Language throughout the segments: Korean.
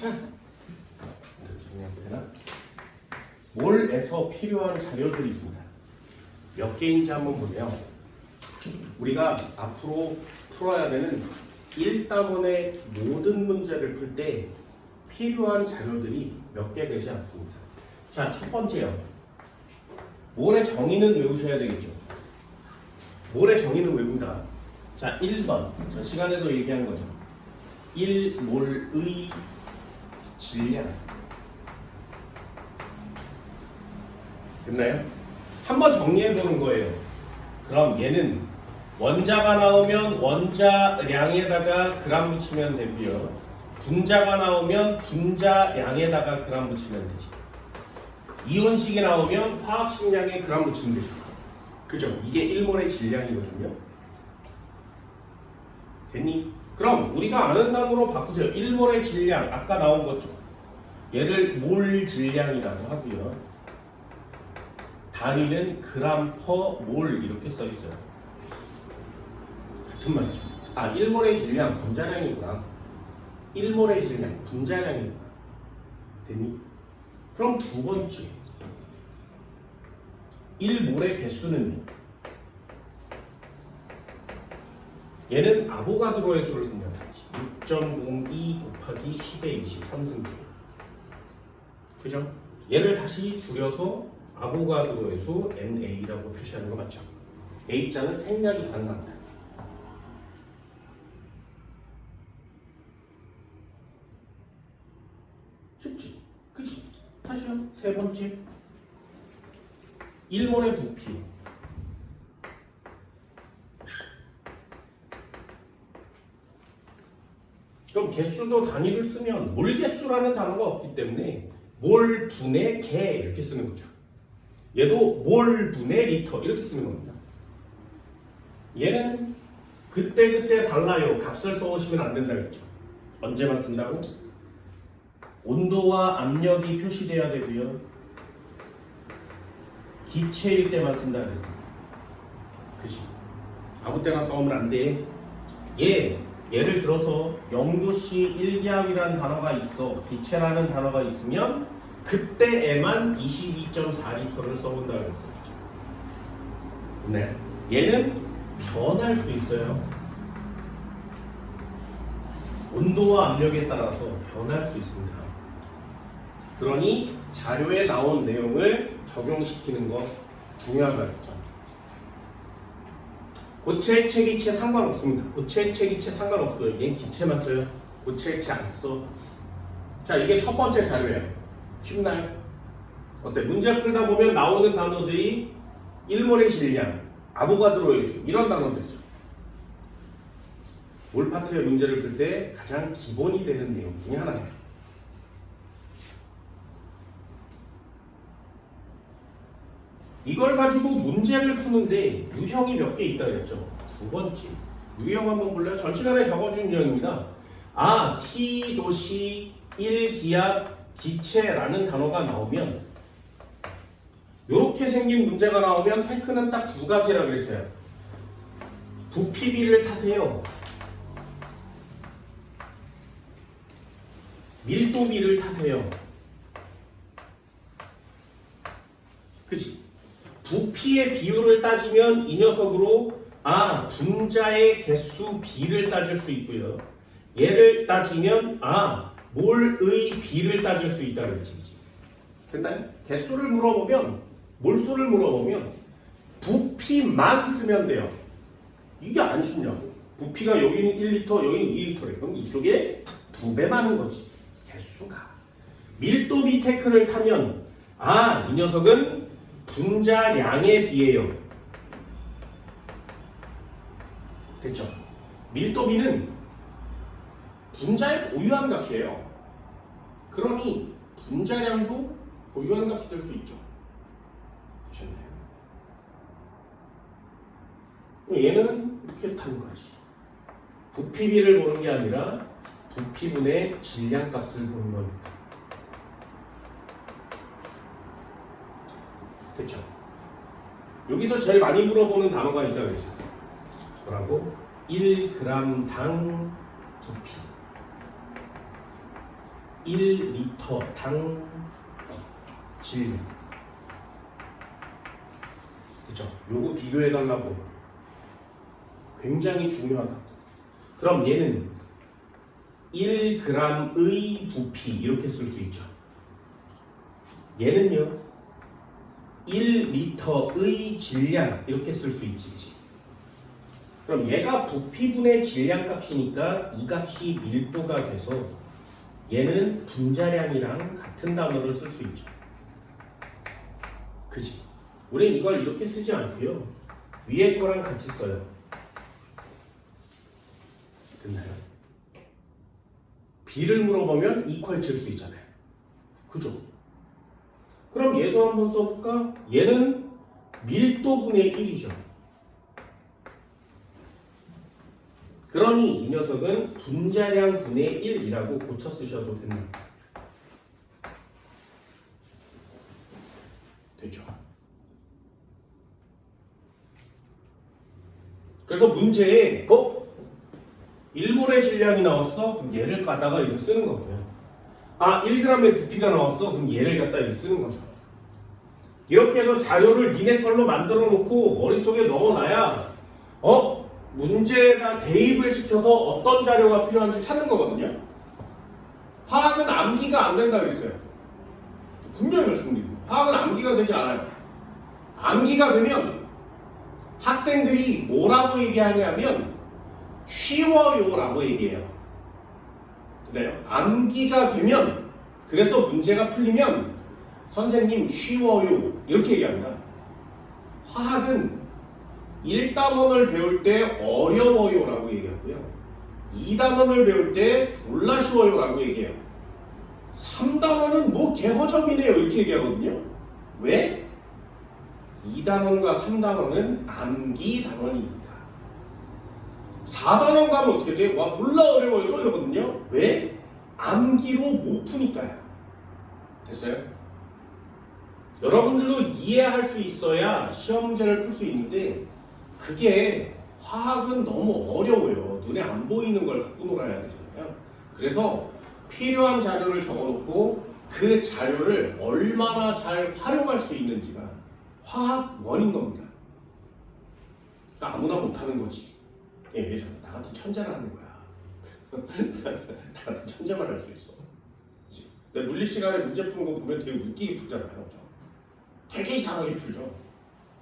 자, 정리하면 되나? 몰에서 필요한 자료들이 있습니다. 몇 개인지 한번 보세요. 우리가 앞으로 풀어야 되는 1단원의 모든 문제를 풀 때 필요한 자료들이 몇 개 되지 않습니다. 자, 첫 번째요. 몰의 정의는 외우셔야 되겠죠. 몰의 정의는 외운다. 자, 1번. 저 시간에도 얘기한 거죠. 1몰의 질량. 됐나요? 한번 정리해 보는 거예요. 그럼 얘는 원자가 나오면 원자량에다가 그람 붙이면 되고요. 분자가 나오면 분자량에다가 그람 붙이면 되죠. 이온식이 나오면 화학식량에 그람 붙이면 되죠. 그죠? 이게 1몰의 질량이거든요. 됐니? 그럼 우리가 아는 단어로 바꾸세요. 1몰의 질량, 아까 나온 거죠. 얘를 몰 질량이라고 하고요. 단위는 그람 퍼 몰 이렇게 써 있어요. 같은 말이죠. 아, 1몰의 질량 분자량이구나. 1몰의 질량 분자량이구나. 됐니? 그럼 두 번째 1몰의 개수는요. 얘는 아보가드로의 수를 쓴다. 6.02 곱하기 10의 23승계. 그죠? 얘를 다시 줄여서 아보가드로의 수 NA라고 표시하는 거 맞죠? A자는 생략이 가능합니다. 쉽지? 그치? 다시요. 세 번째 1몰의 부피. 그럼 개수도 단위를 쓰면 몰 개수라는 단어가 없기 때문에 몰 분의 개 이렇게 쓰는 거죠. 얘도 몰 분의 리터 이렇게 쓰는 겁니다. 얘는 그때그때 달라요. 값을 써오시면 안 된다 그랬죠. 언제만 쓴다고? 온도와 압력이 표시돼야 되고요. 기체일 때만 쓴다 그랬습니다. 그치? 아무 때나 써오면 안 돼. 예를 들어서 0도씨 1기압이라는 단어가 있어. 기체라는 단어가 있으면 그때에만 22.4리터를 써본다 그랬어요. 네. 얘는 변할 수 있어요. 온도와 압력에 따라서 변할 수 있습니다. 그러니 자료에 나온 내용을 적용시키는 거 중요하다겠죠. 고체, 액체, 기체 상관없습니다. 고체, 액체, 기체 상관없어요. 얘는 기체만 써요. 고체, 액체 안 써. 자, 이게 첫 번째 자료예요. 쉽나요? 어때? 문제 풀다 보면 나오는 단어들이 1몰의 질량, 아보가드로의 수 이런 단어들이죠. 몰 파트의 문제를 풀 때 가장 기본이 되는 내용 중에 하나예요. 이걸 가지고 문제를 푸는데 유형이 몇 개 있다 그랬죠. 두 번째 유형 한번 볼래요? 전 시간에 적어준 유형입니다. 아, T도시 1기압 기체라는 단어가 나오면 이렇게 생긴 문제가 나오면 테크는 딱 두 가지라 그랬어요. 부피비를 타세요. 밀도비를 타세요. 그치? 부피의 비율을 따지면 이 녀석으로 분자의 개수 B를 따질 수 있고요. 얘를 따지면 몰의 B를 따질 수 있다 그랬지. 됐나요? 개수를 물어보면 몰수를 물어보면 부피만 쓰면 돼요. 이게 안 쉽냐고. 부피가 여기는 1리터 여기는 2리터래. 그럼 이쪽에 2배 많은 거지. 개수가. 밀도비 테크를 타면 이 녀석은 분자량에 비해요. 됐죠? 밀도비는 분자의 고유한 값이에요. 그러니 분자량도 고유한 값이 될 수 있죠. 되셨나요? 얘는 이렇게 타는 거지. 부피비를 보는 게 아니라 부피분의 질량값을 보는 거니까. 됐죠? 여기서 제일 많이 물어보는 단어가 있다고 했어요. 뭐라고? 1g당 부피. 1리터당 질량. 그죠? 요거 비교해달라고. 굉장히 중요하다. 그럼 얘는 1g의 부피 이렇게 쓸 수 있죠. 얘는요 1리터의 질량 이렇게 쓸 수 있지. 그럼 얘가 부피분의 질량 값이니까 이 값이 밀도가 돼서 얘는 분자량이랑 같은 단어를 쓸 수 있죠. 그지? 우린 이걸 이렇게 쓰지 않고요 위에 거랑 같이 써요. 됐나요? B를 물어보면 이퀄 칠 수 있잖아요. 그죠? 그럼 얘도 한번 써볼까? 얘는 밀도분의 1이죠. 그러니 이 녀석은 분자량 분의 1이라고 고쳐 쓰셔도 됩니다. 되죠? 그래서 문제에 1몰의 질량이 나왔어? 그럼 얘를 갖다가 이렇게 쓰는 거고요. 1g의 부피가 나왔어? 그럼 얘를 갖다 이렇게 쓰는 거죠. 이렇게 해서 자료를 니네 걸로 만들어 놓고 머릿속에 넣어놔야 문제가 대입을 시켜서 어떤 자료가 필요한지 찾는 거거든요. 화학은 암기가 안 된다 그랬어요. 분명히 말씀드립니다. 화학은 암기가 되지 않아요. 암기가 되면 학생들이 뭐라고 얘기하냐면 쉬워요라고 얘기해요. 근데요, 암기가 되면 그래서 문제가 풀리면 선생님 쉬워요 이렇게 얘기합니다. 화학은 1단원을 배울 때 어려워요라고 얘기하고요 2단원을 배울 때 졸라 쉬워요라고 얘기해요. 3단원은 뭐 개허접이네요 이렇게 얘기하거든요. 왜? 2단원과 3단원은 암기 단원이니까. 4단원 가면 어떻게 돼? 와 졸라 어려워요 또 이러거든요. 왜? 암기로 못 푸니까요. 됐어요? 여러분들도 이해할 수 있어야 시험 문제를 풀 수 있는데 그게 화학은 너무 어려워요. 눈에 안 보이는 걸 갖고 놀아야 되잖아요. 그래서 필요한 자료를 적어놓고 그 자료를 얼마나 잘 활용할 수 있는지가 화학원인 겁니다. 그러니까 아무나 못하는 거지. 나 같은 천재를 하는 거야. 나 같은 천재만 할 수 있어. 그치? 근데 물리 시간에 문제 푸는 거 보면 되게 웃기게 풀잖아요. 그렇죠? 되게 이상하게 풀죠.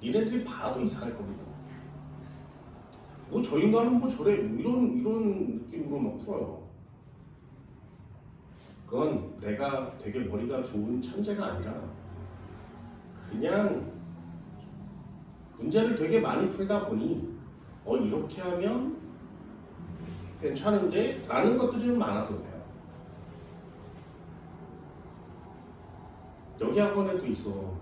니네들이 봐도 이상할 겁니다. 저 인간은 저래 이런 느낌으로 막 풀어요. 그건 내가 되게 머리가 좋은 천재가 아니라 그냥 문제를 되게 많이 풀다 보니 이렇게 하면 괜찮은데 라는 것들이 좀 많아서 그래요. 여기 학원에도 있어.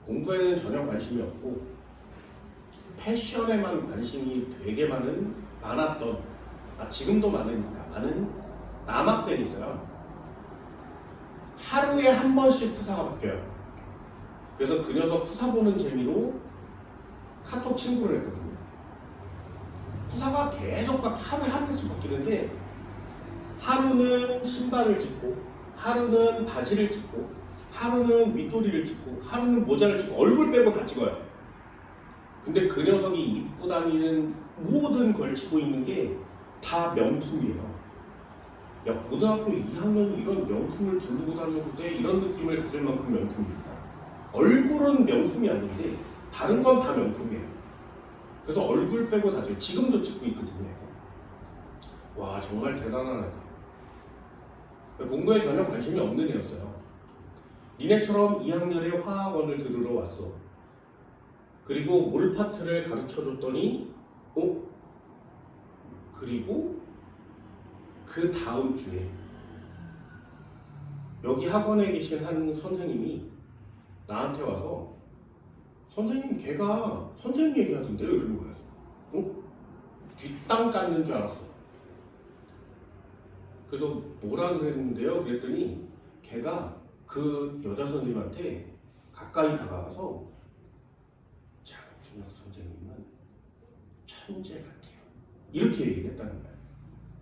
공부에는 전혀 관심이 없고 패션에만 관심이 되게 많았던 지금도 많은 남학생이 있어요. 하루에 한 번씩 푸사가 바뀌어요. 그래서 그 녀석 푸사 보는 재미로 카톡 친구를 했거든요. 푸사가 계속 하루에 한 번씩 바뀌는데 하루는 신발을 찍고 하루는 바지를 찍고 하루는 밑도리를 찍고 하루는 모자를 찍고 얼굴 빼고 다 찍어요. 근데 그 녀석이 입고 다니는 모든 걸치고 있는 게 다 명품이에요. 야, 고등학교 2학년이 이런 명품을 두르고 다녀도 돼? 이런 느낌을 가질 만큼 명품입니다. 얼굴은 명품이 아닌데 다른 건 다 명품이에요. 그래서 얼굴 빼고 다 찍어요. 지금도 찍고 있거든요. 와, 정말 대단한 아이다. 공부에 전혀 관심이 없는 애였어요. 니네처럼 2학년에 화학원을 들으러 왔어. 그리고 몰파트를 가르쳐줬더니 그리고 그 다음 주에 여기 학원에 계신 한 선생님이 나한테 와서 선생님 걔가 선생님 얘기하던데요? 이러는 거야. 뒷땅 깎는 줄 알았어. 그래서 뭐라 그랬는데요? 그랬더니 걔가 그 여자 선생님한테 가까이 다가가서 장준혁 선생님은 천재 같아요. 이렇게 얘기를 했다는 거예요.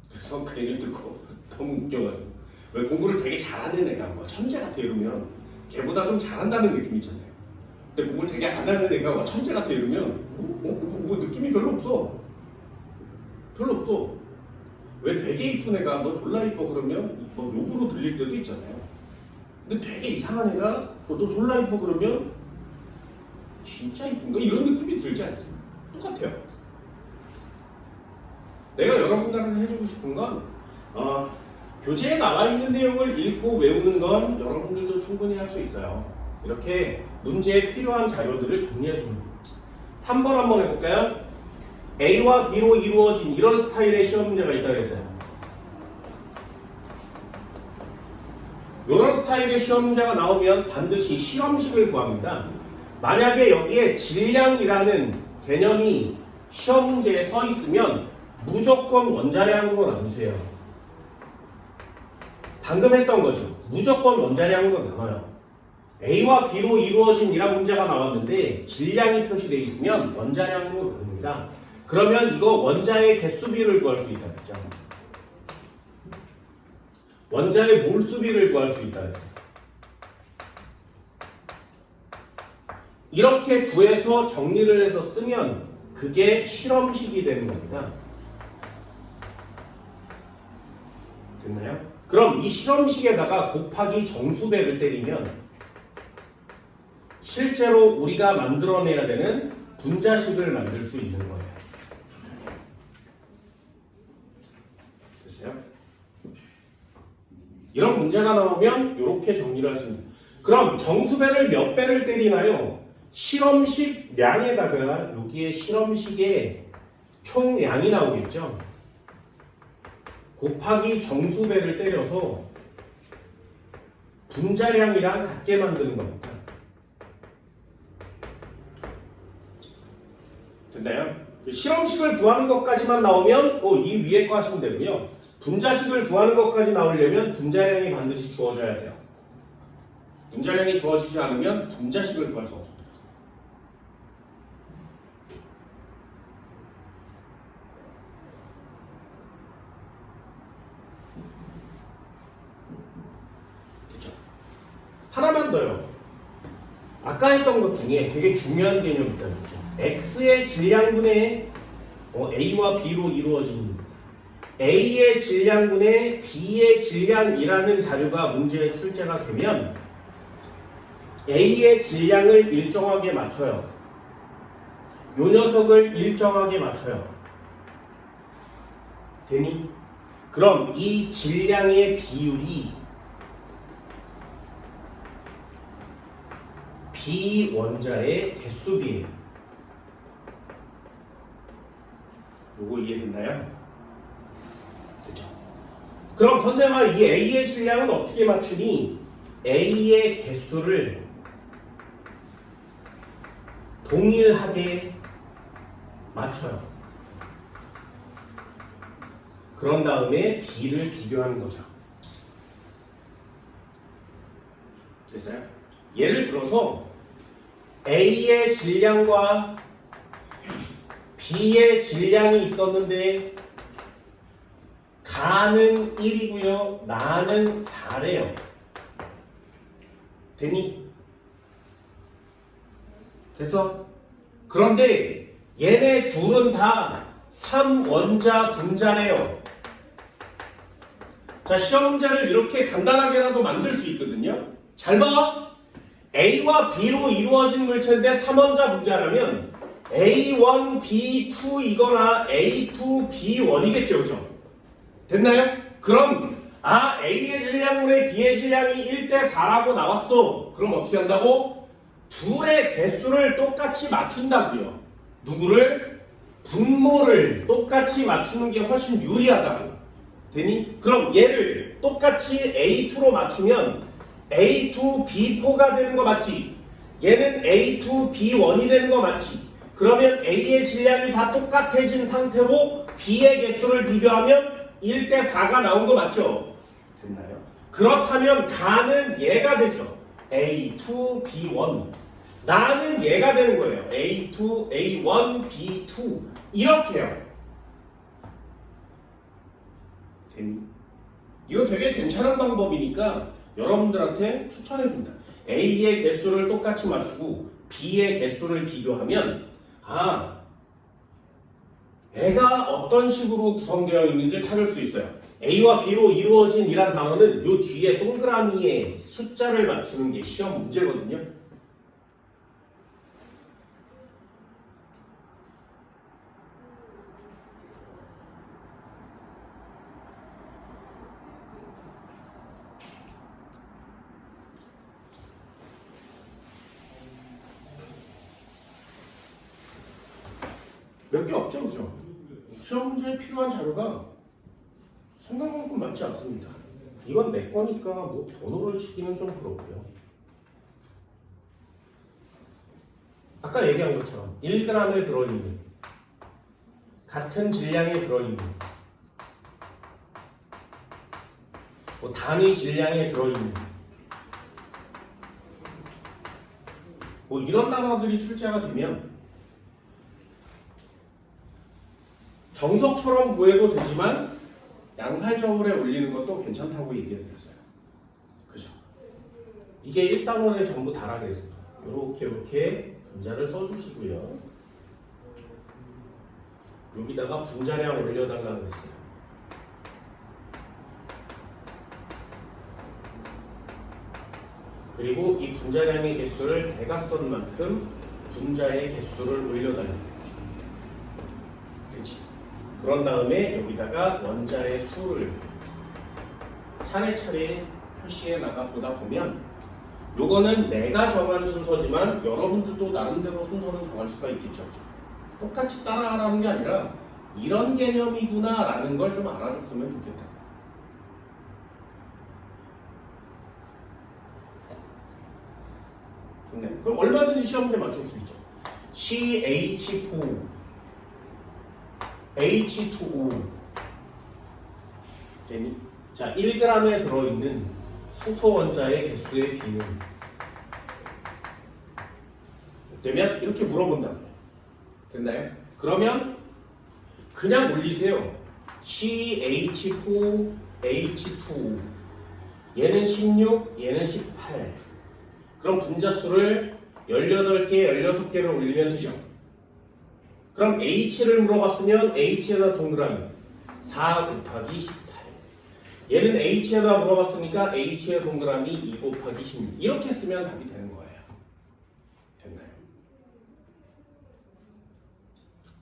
그래서 그 얘기를 듣고 너무 웃겨가지고 왜 공부를 되게 잘하는 애가 뭐 천재 같아 이러면 걔보다 좀 잘한다는 느낌 있잖아요. 근데 공부를 되게 안 하는 애가 뭐 천재 같아 이러면 뭐 느낌이 별로 없어. 별로 없어. 왜 되게 이쁜 애가 너 졸라 이뻐 그러면 뭐 욕으로 들릴 때도 있잖아요. 근데 되게 이상한 애가 너 졸라 이뻐 그러면 진짜 이쁜가? 이런 느낌이 들지 않습니까? 똑같아요. 내가 여러분들한테 해주고 싶은 건 교재에 나와 있는 내용을 읽고 외우는 건 여러분들도 충분히 할 수 있어요. 이렇게 문제에 필요한 자료들을 정리해 주는 거예요. 3번 한번 해볼까요? A와 B로 이루어진 이런 스타일의 시험 문제가 있다 그랬어요. 이런 스타일의 시험 문제가 나오면 반드시 실험식을 구합니다. 만약에 여기에 질량이라는 개념이 시험 문제에 써 있으면 무조건 원자량으로 나누세요. 방금 했던 거죠. 무조건 원자량으로 나눠요. A와 B로 이루어진 이런 문제가 나왔는데 질량이 표시되어 있으면 원자량으로 나눕니다. 그러면 이거 원자의 개수비를 구할 수 있다 그랬죠. 원자의 몰수비를 구할 수 있다 그랬어요. 이렇게 구해서 정리를 해서 쓰면 그게 실험식이 되는 겁니다. 됐나요? 그럼 이 실험식에다가 곱하기 정수배를 때리면 실제로 우리가 만들어내야 되는 분자식을 만들 수 있는 거예요. 됐어요? 이런 문제가 나오면 이렇게 정리를 하시면 돼요. 그럼 정수배를 몇 배를 때리나요? 실험식 양에다가 여기에 실험식의 총량이 나오겠죠? 곱하기 정수배를 때려서 분자량이랑 같게 만드는 겁니다. 됐나요? 실험식을 구하는 것까지만 나오면 이 위에 거 하시면 되고요. 분자식을 구하는 것까지 나오려면 분자량이 반드시 주어져야 돼요. 분자량이 주어지지 않으면 분자식을 구할 수 없습니다. 됐죠? 하나만 더요. 아까 했던 것 중에 되게 중요한 개념이 있다는 거죠. X의 질량분의 A와 B로 이루어진 A의 질량분의 B의 질량이라는 자료가 문제에 출제가 되면 A의 질량을 일정하게 맞춰요. 요 녀석을 일정하게 맞춰요. 되니? 그럼 이 질량의 비율이 B원자의 개수비예요. 요거 이해됐나요? 그렇죠? 그럼 선생아, 이 A의 질량은 어떻게 맞추니? A의 개수를 동일하게 맞춰요. 그런 다음에 B를 비교하는 거죠. 됐어요? 예를 들어서 A의 질량과 B의 질량이 있었는데 가는 1이고요. 나는 4래요. 되니? 됐어? 그런데 얘네 둘은 다 3원자 분자래요. 자, 시험 문제를 이렇게 간단하게라도 만들 수 있거든요. 잘 봐. A와 B로 이루어진 물체인데 3원자 분자라면 A1, B2 이거나 A2, B1이겠죠. 그죠? 됐나요? 그럼 A의 질량분의 B의 질량이 1대 4라고 나왔어. 그럼 어떻게 한다고? 둘의 개수를 똑같이 맞춘다고요. 누구를? 분모를 똑같이 맞추는 게 훨씬 유리하다고. 되니? 그럼 얘를 똑같이 A2로 맞추면 A2, B4가 되는 거 맞지? 얘는 A2, B1이 되는 거 맞지? 그러면 A의 질량이 다 똑같아진 상태로 B의 개수를 비교하면 1대 4가 나온 거 맞죠? 됐나요? 그렇다면 가는 얘가 되죠. A2, B1. 나는 얘가 되는 거예요. A2, A1, B2. 이렇게요. 됐니? 이거 되게 괜찮은 방법이니까 여러분들한테 추천해줍니다. A의 개수를 똑같이 맞추고 B의 개수를 비교하면 애가 어떤 식으로 구성되어 있는지를 찾을 수 있어요. A와 B로 이루어진 이란 단어는 요 뒤에 동그라미에 숫자를 맞추는 게 시험 문제거든요. 몇 개 없죠, 그죠? 시험 문제에 필요한 자료가 생각만큼 많지 않습니다. 이건 내 거니까 뭐 번호를 치기는 좀 그렇고요. 아까 얘기한 것처럼 1g에 들어있는 같은 질량에 들어있는 뭐 단위 질량에 들어있는 뭐 이런 단어들이 출제가 되면 정석처럼 구해도 되지만 양팔저울에 올리는 것도 괜찮다고 얘기해드렸어요. 그죠? 이게 1단원에 전부 다라 그랬어요. 이렇게 분자를 써주시고요. 여기다가 분자량 올려달라고 그랬어요. 그리고 이 분자량의 개수를 대각선만큼 분자의 개수를 올려달라고. 그치? 그런 다음에 여기다가 원자의 수를 차례차례 표시해 나가 보다 보면 요거는 내가 정한 순서지만 여러분들도 나름대로 순서는 정할 수가 있겠죠. 똑같이 따라하라는 게 아니라 이런 개념이구나 라는 걸 좀 알아줬으면 좋겠다. 네. 그럼 얼마든지 시험 문제 맞출 수 있죠. CH4 H2O. 자, 1g에 들어있는 수소 원자의 개수의 비율. 되면 이렇게 물어본다고요. 됐나요? 그러면 그냥 올리세요. CH4, H2O. 얘는 16, 얘는 18. 그럼 분자수를 18개, 16개를 올리면 되죠. 그럼 H를 물어봤으면 H에다 동그라미 4 곱하기 18. 얘는 H에다 물어봤으니까 H의 동그라미 2 곱하기 16. 이렇게 쓰면 답이 되는 거예요. 됐나요?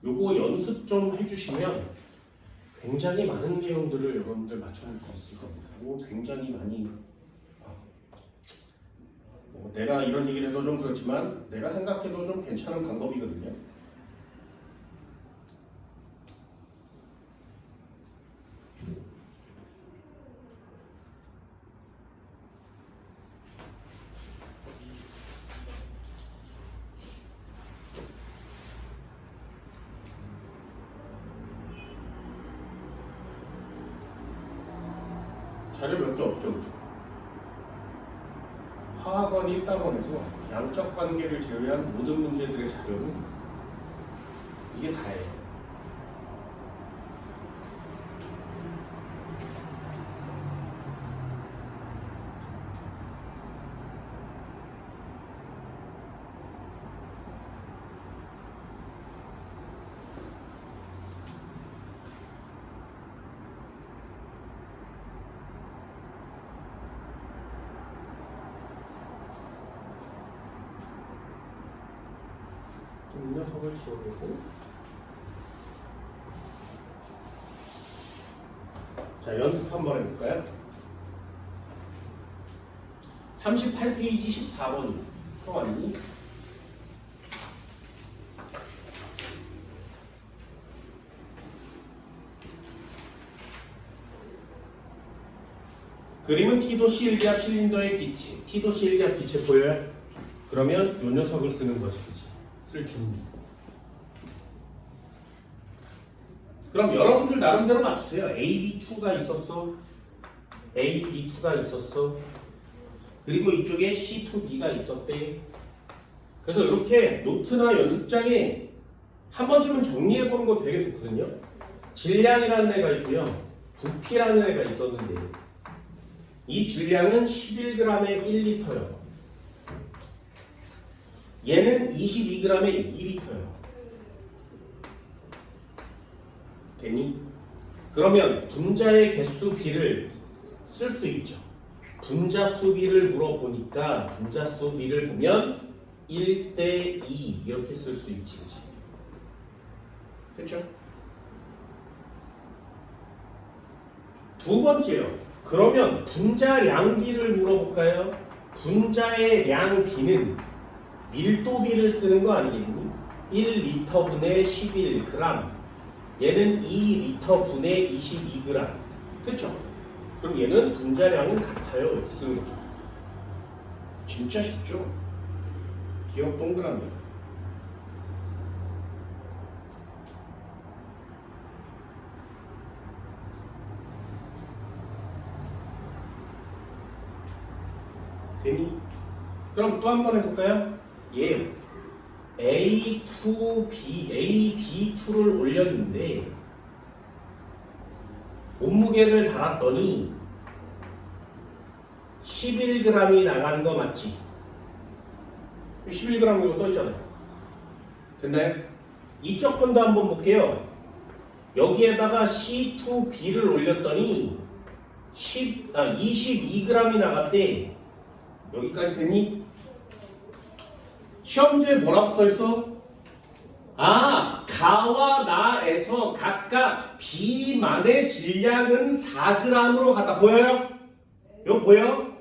요거 연습 좀 해주시면 굉장히 많은 내용들을 여러분들 맞춰낼 수 있을 겁니다. 이거 굉장히 많이 내가 이런 얘기를 해서 좀 그렇지만 내가 생각해도 좀 괜찮은 방법이거든요. 자료 몇 개 없죠, 그죠? 화학원 1단원에서 양적 관계를 제외한 모든 문제들의 자료는 이게 다예요. 이 녀석을 지워내고 자, 연습 한번 해볼까요? 38페이지 14번 형아니 그림은 T도시 1기압 실린더의 기체 T도시 1기압 기체 보여요? 그러면 이 녀석을 쓰는 거지. 쓸 준비. 그럼 여러분들 나름대로 맞추세요. AB2가 있었어. AB2가 있었어. 그리고 이쪽에 C2B가 있었대. 그래서 이렇게 노트나 연습장에 한 번쯤은 정리해 보는 거 되게 좋거든요. 질량이라는 애가 있고요. 부피라는 애가 있었는데 이 질량은 11g에 1리터요. 얘는 22g에 2리터요. 됐니? 그러면 분자의 개수 비를 쓸 수 있죠. 분자수 비를 물어보니까 분자수 비를 보면 1대2 이렇게 쓸 수 있지. 됐죠? 두 번째요. 그러면 분자량비를 물어볼까요? 분자의 량비는 밀도비를 쓰는 거 아니겠니? 1리터분의 11g. 얘는 2리터분의 22g. 그렇죠? 그럼 얘는 분자량은 같아요. 이렇게 쓰는 거죠. 진짜 쉽죠? 기억 동그라미. 되니? 그럼 또 한 번 해볼까요? 얘 A2를 올렸는데 몸무게를 달았더니 11g이 나간 거 맞지? 11g으로 써있잖아요. 됐나요? 이쪽 편도 한번 볼게요. 여기에다가 C2B를 올렸더니 22g이 나갔대. 여기까지 됐니? 시험지에 뭐라고 써있어? 가와 나에서 각각 B만의 질량은 4g으로 갔다. 보여요? 이거 보여?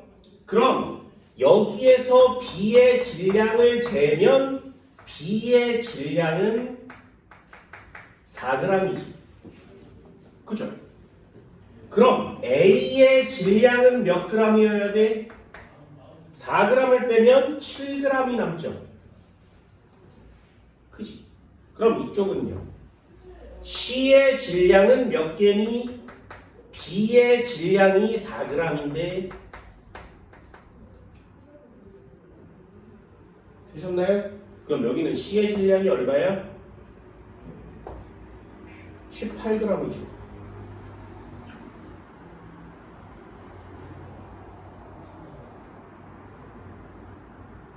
그럼 여기에서 B의 질량을 재면 B의 질량은 4g이지. 그죠? 그럼 A의 질량은 몇 g이어야 돼? 4g을 빼면 7g이 남죠. 그지? 그럼 이쪽은요. C의 질량은 몇 개니? B의 질량이 4g인데 되셨나요? 그럼 여기는 C의 질량이 얼마야? 18g이죠.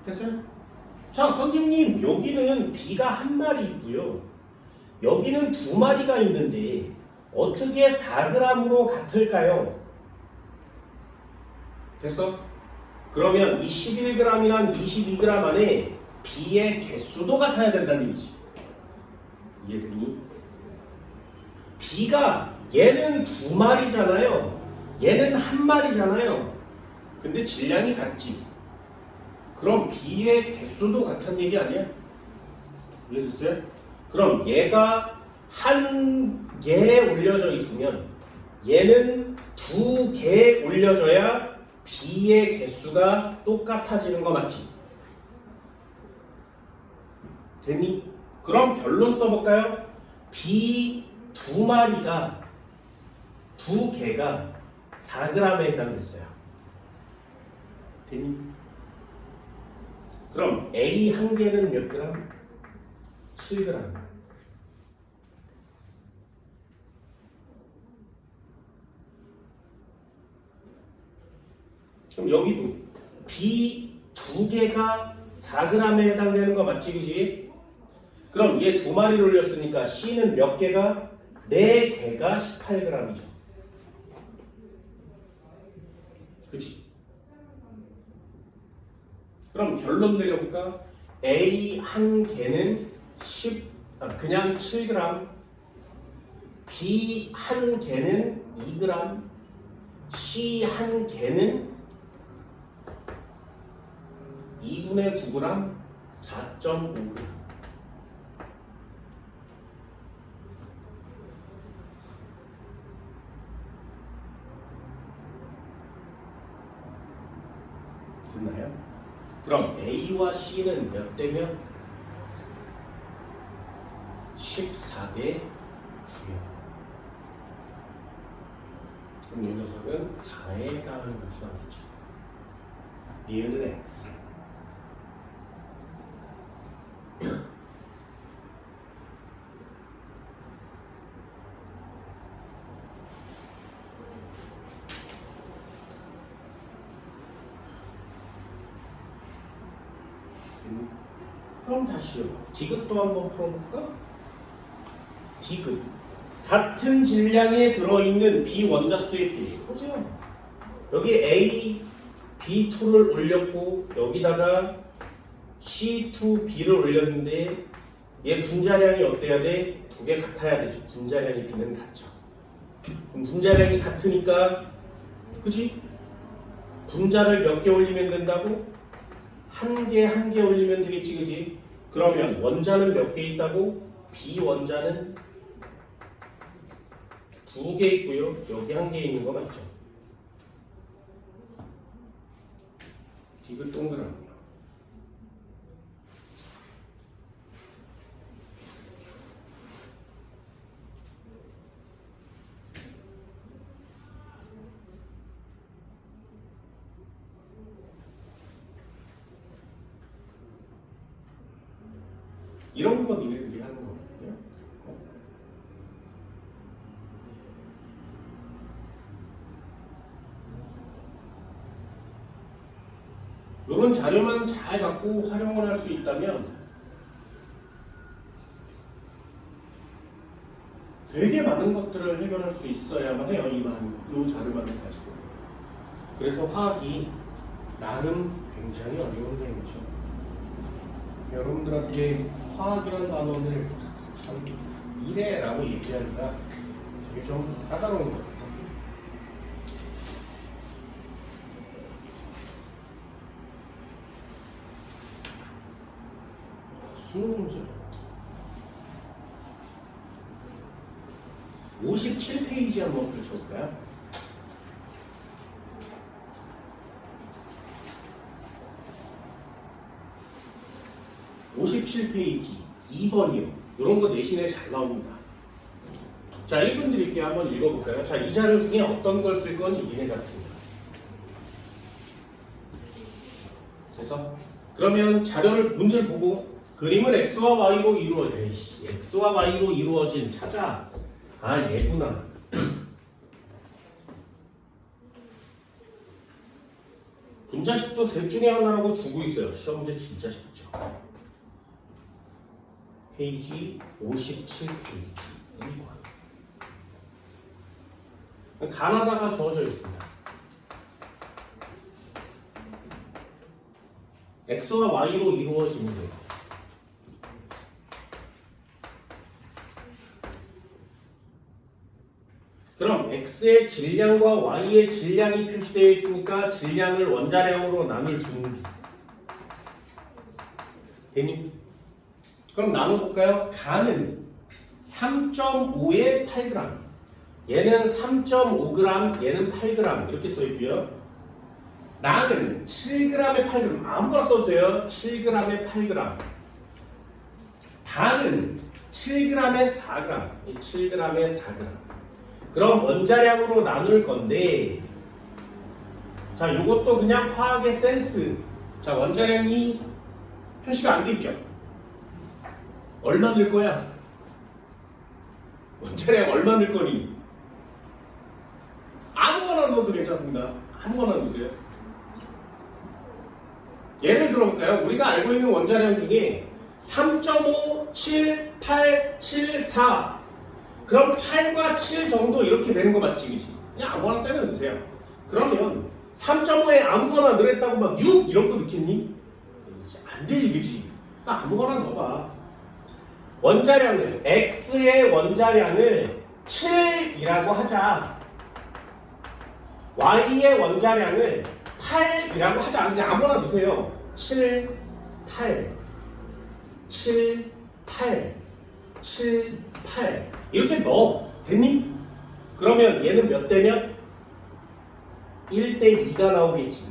됐어요? 자, 선생님, 여기는 B가 한 마리이고요. 여기는 두 마리가 있는데 어떻게 4g으로 같을까요? 됐어? 그러면 이 11g이랑 22g 안에 B의 개수도 같아야 된다는 얘기지. 이해되니? B가 얘는 두 마리잖아요. 얘는 한 마리잖아요. 근데 질량이 같지. 그럼 B의 개수도 같은 얘기 아니야? 이해됐어요? 그럼 얘가 한 개에 올려져 있으면 얘는 두 개에 올려져야 B의 개수가 똑같아지는 거 맞지? 됐니? 그럼 결론 써볼까요? B 두 마리가 두 개가 4g에 해당됐어요. 됐니? 그럼 A 한 개는 몇 그램? 7g. 그럼 여기도 B 두 개가 4g에 해당되는 거 맞지, 그지? 그럼 얘 두 마리를 올렸으니까 C는 몇 개가? 4개가 18g이죠. 그치? 그럼 결론 내려볼까? A 한 개는 그냥 7g, B 한 개는 2g, C 한 개는 2분의 9g, 4.5g. 됐나요? 그럼 A와 C는 몇 대면? 14대 9요. 그럼 이 녀석은 4에 해당하는 값이 나오겠죠. 니은은 X. 그럼 다시요. 디귿도 한번 풀어볼까? 디귿. 같은 질량에 들어있는 비원자수의 비례. 보세요. 여기 A, B2를 올렸고 여기다가 C2B를 올렸는데 얘 분자량이 어때야 돼? 두 개 같아야 되지. 분자량이 B는 같죠. 그럼 분자량이 같으니까 그지? 분자를 몇 개 올리면 된다고? 한 개 올리면 되겠지, 그지? 그러면 원자는 몇 개 있다고? 비원자는 두 개 있고요. 여기 한 개 있는 거 맞죠? 디귿 동그라미. 이런 거 니네들이 하는 거거든요. 이런 자료만 잘 갖고 활용을 할 수 있다면 되게 많은 것들을 해결할 수 있어야만 해요. 이 자료만을 가지고. 그래서 화학이 나름 굉장히 어려운 내용이죠. 여러분들한테 화학이라는 단어를 참 이래라고 얘기하기가 되게 좀 까다로운 것 같아요. 수능 문제 57페이지 한번 펼쳐볼까요? 57페이지 2번이요. 이런 거 내신에 잘 나옵니다. 자, 1분 드릴게요. 한번 읽어볼까요? 자, 이 자료 중에 어떤 걸 쓸 거니 니네 같습니다. 됐어? 그러면 자료를 문제를 보고 그림을 x와 y로 x와 y로 이루어진 찾아. 아, 얘구나. 분자식도 셋 중에 하나라고 주고 있어요. 시험 문제 진짜 쉽죠. 페이지 57페이지 1번. 가나다가 주어져 있습니다. x와 y로 이루어지는 거예요. 그럼 x의 질량과 y의 질량이 표시되어 있으니까 질량을 원자량으로 나눌 준비. 되니? 그럼 나눠볼까요? 가는 3.5에 8g. 얘는 3.5g, 얘는 8g. 이렇게 써있고요. 나는 7g에 8g. 아무거나 써도 돼요. 7g에 8g. 다는 7g에 4g. 7g에 4g. 그럼 원자량으로 나눌 건데, 자, 요것도 그냥 화학의 센스. 자, 원자량이 표시가 안 돼 있죠? 얼마 넣을 거야? 원자량 얼마 넣을 거니? 아무거나 넣어도 괜찮습니다. 아무거나 넣으세요. 예를 들어볼까요? 우리가 알고 있는 원자량 중에 3.5, 7, 8, 7, 4. 그럼 8과 7 정도 이렇게 되는 거 맞지? 그치? 그냥 아무거나 때려 넣으세요. 그러면 3.5에 아무거나 넣었다고 막 6 이런 거 넣겠니? 안 되지, 그치? 아무거나 넣어봐. 원자량을, X의 원자량을 7이라고 하자. Y의 원자량을 8이라고 하자. 그냥 아무거나 넣으세요. 7, 8, 7, 8, 7, 8 이렇게 넣어. 됐니? 그러면 얘는 몇 대면? 1대 2가 나오겠지.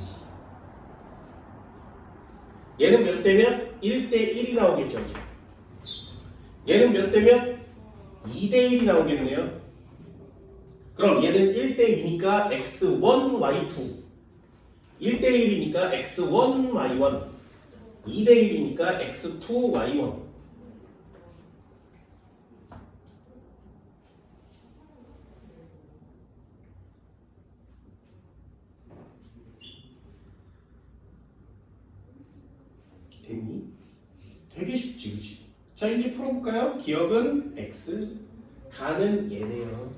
얘는 몇 대면? 1대 1이 나오겠죠. 얘는 몇 대면? 2대 1이 나오겠네요. 그럼 얘는 1대 2니까 x1, y2. 1대 1이니까 x1, y1. 2대 1이니까 x2, y1. 됐니? 되게 쉽지, 그치? 자, 이제 풀어볼까요? 기억은 x, 가는 얘네요.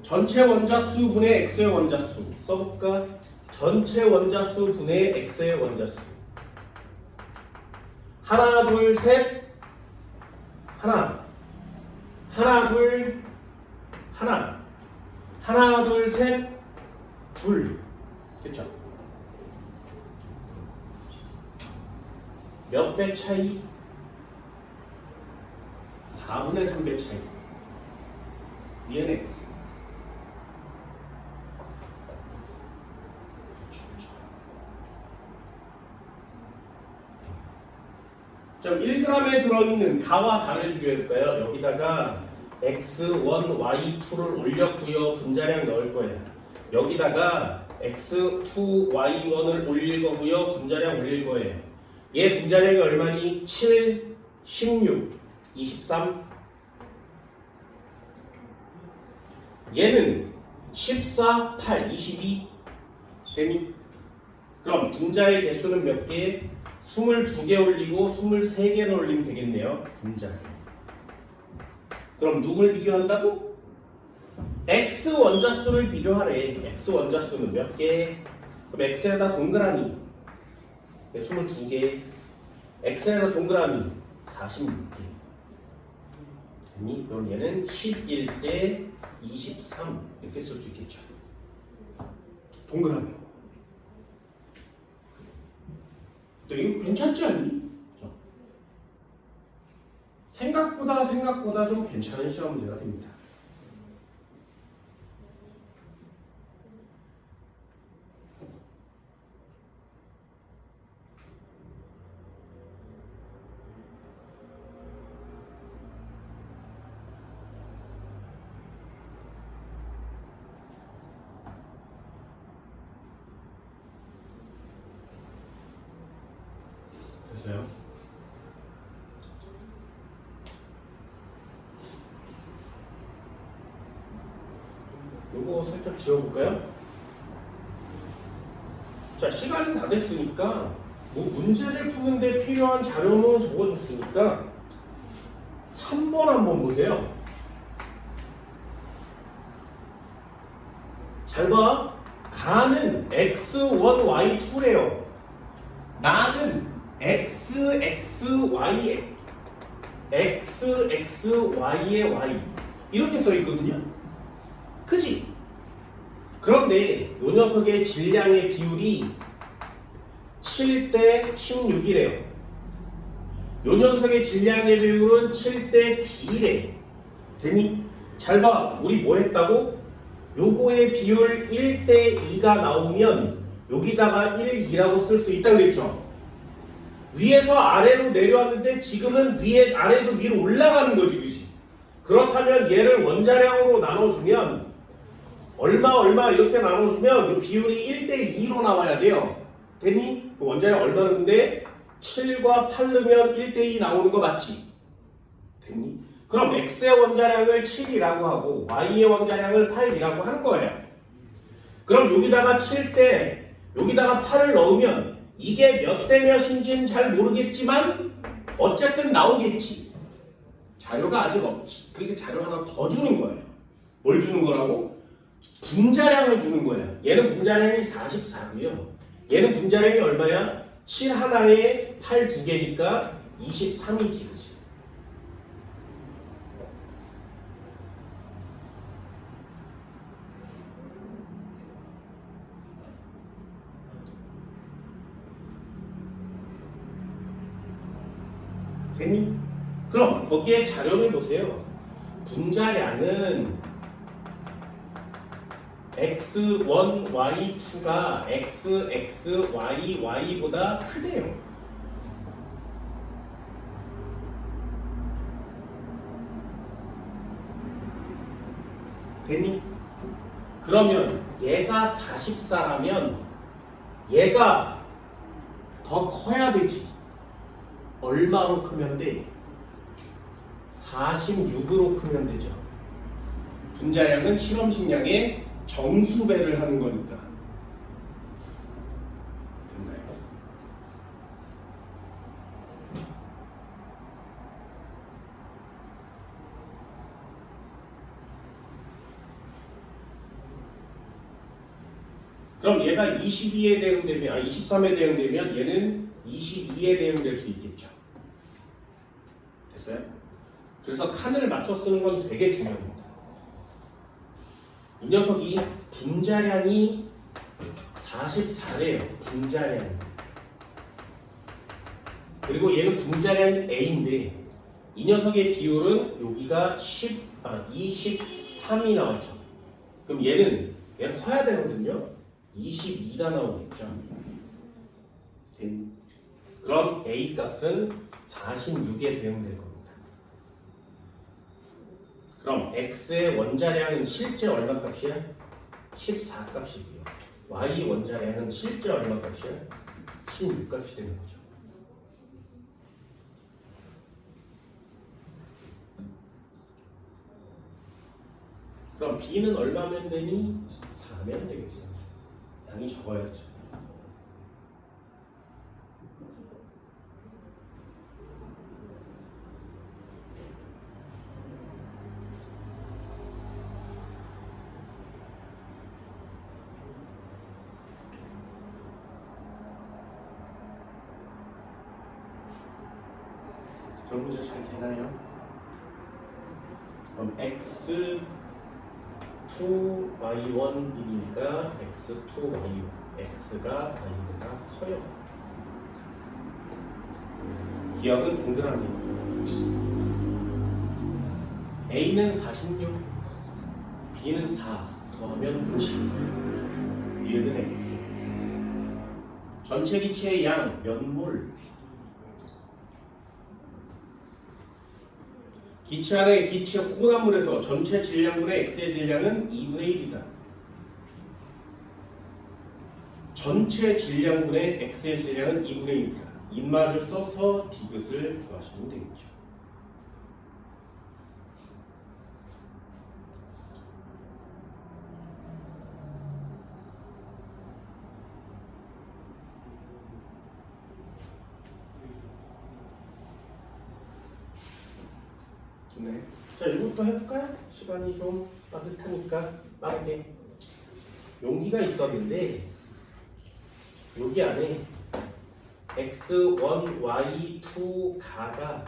전체 원자수 분의 x의 원자수 써볼까? 전체 원자수 분의 x의 원자수. 하나, 둘, 셋. 하나. 하나, 둘. 하나. 하나, 둘, 셋. 둘. 됐죠? 몇 배 차이? 4분의 3배 차이. 얘는 x. 자, 1g에 들어있는 가와 당을 비교해볼까요? 여기다가 x1, y2를 올렸고요. 분자량 넣을 거예요. 여기다가 x2, y1을 올릴 거고요. 분자량 올릴 거예요. 얘 분자량이 얼마니? 7, 16, 23. 얘는 14, 8, 22. 되니? 그럼 분자의 개수는 몇 개? 22개 올리고 23개를 올리면 되겠네요. 분자. 그럼 누굴 비교한다고? x 원자수를 비교하래. x 원자수는 몇 개? 그럼 x에다 동그라미 22개, x에다 동그라미 46개. 그럼 얘는 11대 23 이렇게 쓸 수 있겠죠. 동그라미. 이거 괜찮지 않니? 생각보다 좀 괜찮은 시험 문제가 됩니다. 됐어요? 요거 살짝 지워볼까요? 자, 시간이 다 됐으니까 뭐 문제를 푸는데 필요한 자료는 적어줬으니까 3번 한번 보세요. 잘 봐. 가는 x1, y2래요. 나는 xxy의 y 이렇게 써있거든요. 그치? 그런데 요 녀석의 질량의 비율이 7대 16이래요. 요 녀석의 질량의 비율은 7대 B래. 되니? 잘 봐. 우리 뭐 했다고? 요거의 비율 1대 2가 나오면 여기다가 1, 2라고 쓸 수 있다 그랬죠? 위에서 아래로 내려왔는데 지금은 아래에서 위로 올라가는 거지, 그치? 그렇다면 얘를 원자량으로 나눠주면 얼마 이렇게 나눠주면 이 비율이 1대 2로 나와야 돼요. 됐니? 원자량 얼마인데 7과 8 넣으면 1대 2 나오는 거 맞지? 됐니? 그럼 x의 원자량을 7이라고 하고 y의 원자량을 8이라고 하는 거예요. 그럼 여기다가 7대 여기다가 8을 넣으면 이게 몇 대 몇인지는 잘 모르겠지만 어쨌든 나오겠지. 자료가 아직 없지. 그러니까 자료 하나 더 주는 거예요. 뭘 주는 거라고? 분자량을 주는 거야. 얘는 분자량이 44고요. 얘는 분자량이 얼마야? 7 하나에 8 두 개니까 23이지. 그치? 됐니? 그럼 거기에 자료를 보세요. 분자량은 x1, y2가 x, x, y, y보다 크대요. 됐니? 그러면 얘가 44라면 얘가 더 커야 되지. 얼마로 크면 돼? 46으로 크면 되죠. 분자량은 실험식량의 정수배를 하는 거니까. 됐나요? 그럼 얘가 22에 대응되면, 23에 대응되면 얘는 22에 대응될 수 있겠죠. 됐어요? 그래서 칸을 맞춰 쓰는 건 되게 중요합니다. 이 녀석이 분자량이 44래요. 분자량이. 그리고 얘는 분자량이 A인데 이 녀석의 비율은 여기가 23이 나왔죠. 그럼 얘는 커야 되거든요. 22가 나오겠죠. 그럼 A 값은 46에 대응될 겁니다. 그럼 X의 원자량은 실제 얼마 값이야? 14 값이고요. Y 원자량은 실제 얼마 값이야? 16 값이 되는 거죠. 그럼 B는 얼마면 되니? 4면 되겠어. 양이 적어야죠. 그럼 문제 잘 되나요? 그럼 x2y1이니까 x2y x가 y보다 커요. 기억은 동그라미. A는 46, B는 4, 더하면 50. 얘는 x. 전체 기체의 양 몇 몰? 기체 안에 기체 혼합물에서 전체 질량분의 X의 질량은 2분의 1이다. 전체 질량분의 X의 질량은 2분의 1이다. 인말을 써서 디귿을 구하시면 되겠죠. 네. 자, 이것도 해볼까요? 시간이 좀 빠듯하니까 빠르게. 용기가 있었는데 여기 안에 x1, y2 가가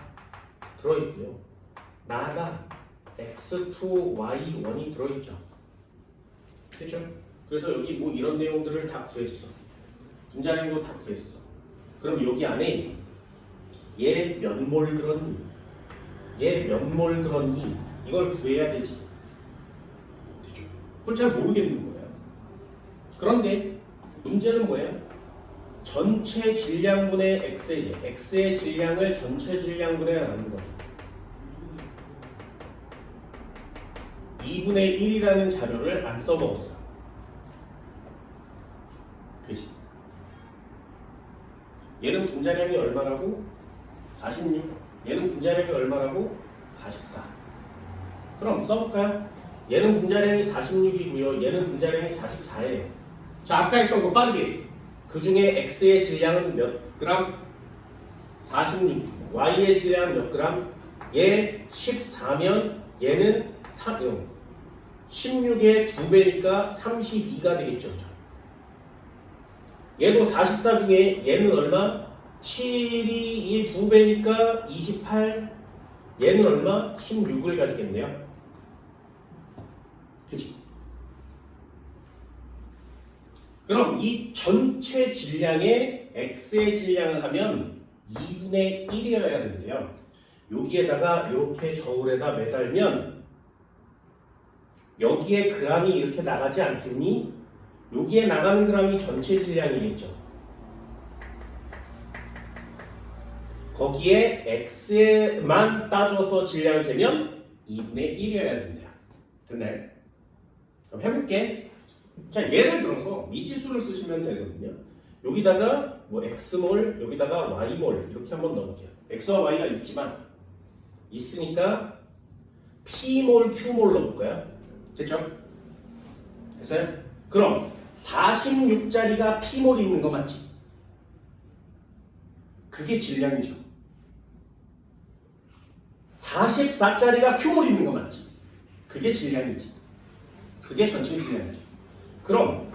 들어있고요. 나가 x2, y1이 들어있죠. 그렇죠? 그래서 여기 뭐 이런 내용들을 다 구했어. 분자량도 다 구했어. 그럼 여기 안에 얘 몇 몰 들었니? 얘 몇 몰 들었니? 이걸 구해야 되지. 되죠? 그걸 잘 모르겠는 거예요. 그런데 문제는 뭐예요? 전체 질량분의 X의 질량을 전체 질량분에 나누는 거죠. 2분의 1이라는 자료를 안 써먹었어. 그치? 얘는 분자량이 얼마라고? 46. 얘는 분자량이 얼마라고? 44. 그럼 써볼까요? 얘는 분자량이 46이고요. 얘는 분자량이 44예요. 자, 아까 했던 거 빠르게. 그 중에 X의 질량은 몇 그램? 46. Y의 질량은 몇 그램? 얘 14면 얘는 16의 2배니까 32가 되겠죠. 얘도 44 중에 얘는 얼마? 7이 이 2배니까 28. 얘는 얼마? 16을 가지겠네요. 그치? 그럼 이 전체 질량에 X의 질량을 하면 2분의 1이어야 되는데요. 여기에다가 이렇게 저울에다 매달면 여기에 그램이 이렇게 나가지 않겠니? 여기에 나가는 그램이 전체 질량이겠죠. 거기에 X에만 따져서 질량을 재면 2분의 1이어야 된다. 됐나요? 그럼 해볼게. 자, 예를 들어서 미지수를 쓰시면 되거든요. 여기다가 뭐 X몰, 여기다가 Y몰 이렇게 한번 넣어볼게요. X와 Y가 있으니까 P몰, Q몰 넣어볼까요? 됐죠? 됐어요? 그럼 46짜리가 P몰 있는 거 맞지? 그게 질량이죠. 44짜리가 Q몰 있는 거 맞지? 그게 질량이지. 그게 전체 질량이죠. 그럼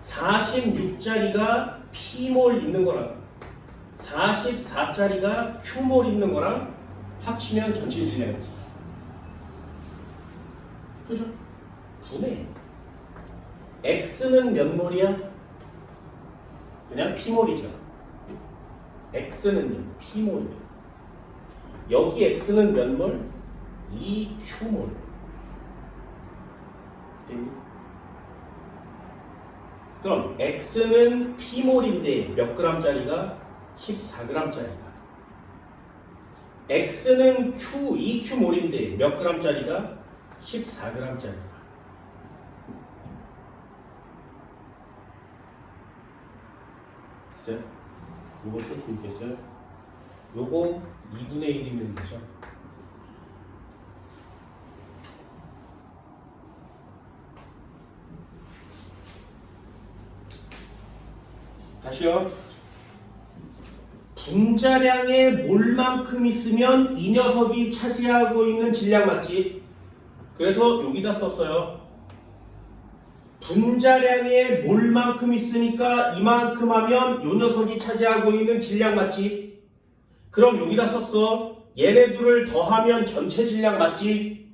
46짜리가 P몰 있는 거랑 44짜리가 Q몰 있는 거랑 합치면 전체 질량이지. 그죠? 분해. X는 몇 몰이야? 그냥 P몰이죠. X는요, P몰이에요. 여기 X는 몇 몰? 2Q몰. 됐니? 그럼 X는 P몰인데 몇 g짜리가? 14g짜리가. X는 Q, 2Q몰인데 몇 g짜리가? 14g짜리가. 됐어요? 요거 쓸 수 있겠어요? 요거 2분의 1이면 되죠? 다시요. 분자량의 몰만큼 있으면 이 녀석이 차지하고 있는 질량 맞지? 그래서 여기다 썼어요. 분자량의 몰만큼 있으니까 이만큼 하면 요 녀석이 차지하고 있는 질량 맞지? 그럼 여기다 썼어. 얘네 둘을 더하면 전체 질량 맞지?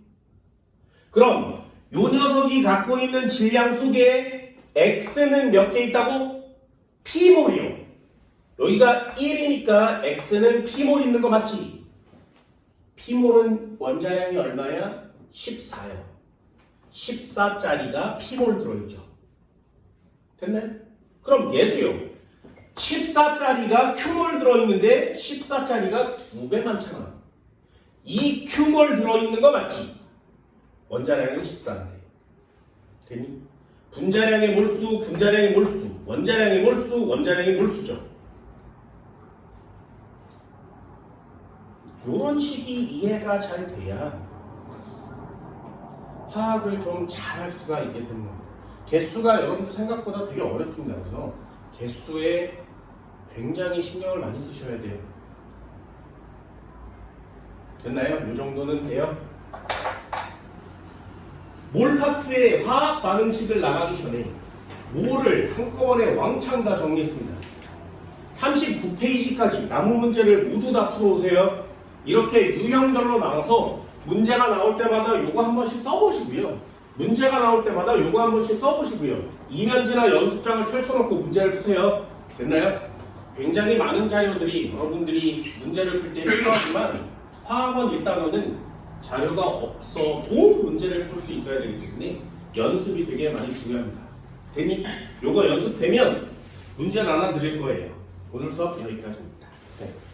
그럼 요 녀석이 갖고 있는 질량 속에 X는 몇 개 있다고? P몰이요. 여기가 1이니까 X는 P몰 있는 거 맞지? P몰은 원자량이 얼마야? 14요. 14짜리가 P몰 들어있죠. 됐네? 그럼 얘도요. 14짜리가 Q몰 들어있는데 14짜리가 2배 많잖아. 이 Q몰 들어있는 거 맞지? 원자량은 14인데. 됐니? 분자량의 몰수, 분자량의 몰수, 원자량의 몰수, 원자량의 몰수죠. 이런 식이 이해가 잘 돼야 화학을 좀 잘할 수가 있게 되는 겁니다. 개수가 여러분들 생각보다 되게 어렵습니다. 그래서 개수에 굉장히 신경을 많이 쓰셔야 돼요. 됐나요? 이 정도는 돼요? 몰 파트의 화학 반응식을 나가기 전에 몰을 한꺼번에 왕창 다 정리했습니다. 39페이지까지 남은 문제를 모두 다 풀어오세요. 이렇게 유형별로 나눠서 문제가 나올 때마다 요거 한 번씩 써보시고요. 문제가 나올 때마다 요거 한 번씩 써보시고요. 이면지나 연습장을 펼쳐놓고 문제를 푸세요. 됐나요? 굉장히 많은 자료들이 여러분들이 문제를 풀 때 필요하지만 화학은 일단은 자료가 없어도 문제를 풀 수 있어야 되기 때문에 연습이 되게 많이 중요합니다. 되니 요거 연습되면 문제를 하나 드릴 거예요. 오늘 수업 여기까지입니다. 네.